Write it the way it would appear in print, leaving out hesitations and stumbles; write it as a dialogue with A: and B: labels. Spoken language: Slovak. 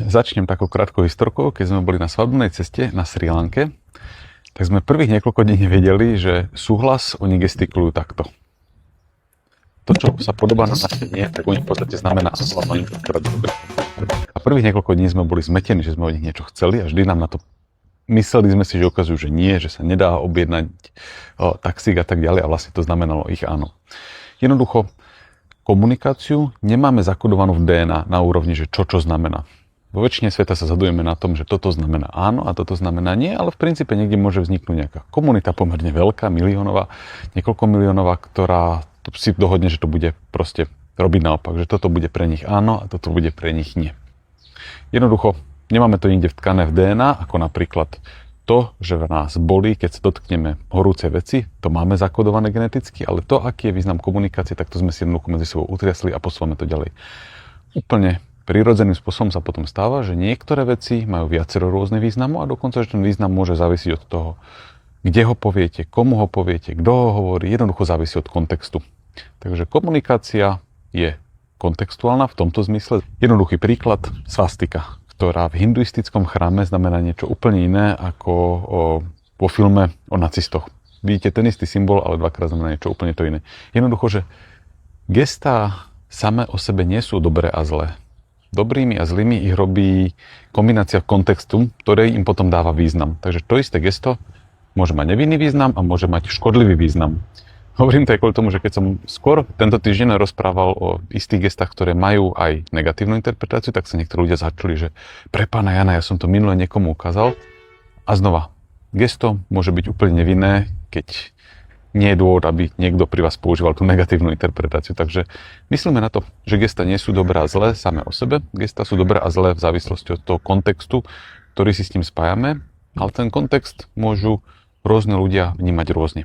A: Začnem takou krátkou historkou. Keď sme boli na svadobnej ceste na Srí Lanke, tak sme prvých niekoľko dní nevedeli, že súhlas oni gestikulujú takto. To, čo sa podobá na nie, tak oni v podstate znamená áno. A prvých niekoľko dní sme boli zmetení, že sme od nich niečo chceli a vždy nám na to mysleli sme si, že ukazujú, že nie, že sa nedá objednať taxík a tak ďalej a vlastne to znamenalo ich áno. Jednoducho, komunikáciu nemáme zakodovanú v DNA na úrovni, že čo znamená. Vo väčšine sveta sa zhodujeme na tom, že toto znamená áno a toto znamená nie, ale v princípe niekde môže vzniknúť nejaká komunita pomerne veľká, miliónová, niekoľko miliónová, ktorá si dohodne, že to bude proste robiť naopak, že toto bude pre nich áno a toto bude pre nich nie. Jednoducho, nemáme to nikde vtkané v DNA, ako napríklad to, že v nás bolí, keď sa dotkneme horúcej veci, to máme zakodované geneticky, ale to, aký je význam komunikácie, tak to sme si jednoducho medzi sebou utriasli a posúvame to ďalej. Úplne prirodzeným spôsobom sa potom stáva, že niektoré veci majú viacero rôznych významov a dokonca, že ten význam môže závisiť od toho, kde ho poviete, komu ho poviete, kto ho hovorí, jednoducho závisí od kontextu. Takže komunikácia je kontextuálna v tomto zmysle. Jednoduchý príklad, svastika, ktorá v hinduistickom chráme znamená niečo úplne iné ako vo filme o nacistoch. Vidíte ten istý symbol, ale dvakrát znamená niečo úplne to iné. Jednoducho, že gestá samé o sebe nie sú dobré a zlé. Dobrými a zlými ich robí kombinácia kontextu, ktorej im potom dáva význam. Takže to isté gesto môže mať nevinný význam a môže mať škodlivý význam. Hovorím to aj kvôli tomu, že keď som skôr tento týždeň rozprával o istých gestách, ktoré majú aj negatívnu interpretáciu, tak sa niektorí ľudia začuli, že pre pána Jana, ja som to minule niekomu ukázal. A znova, gesto môže byť úplne nevinné, keď nie je dôvod, aby niekto pri vás používal tú negatívnu interpretáciu. Takže myslíme na to, že gesta nie sú dobré a zlé samé o sebe. Gesta sú dobré a zlé v závislosti od toho kontextu, ktorý si s tým spájame, ale ten kontext môžu rôzne ľudia vnímať rôzne.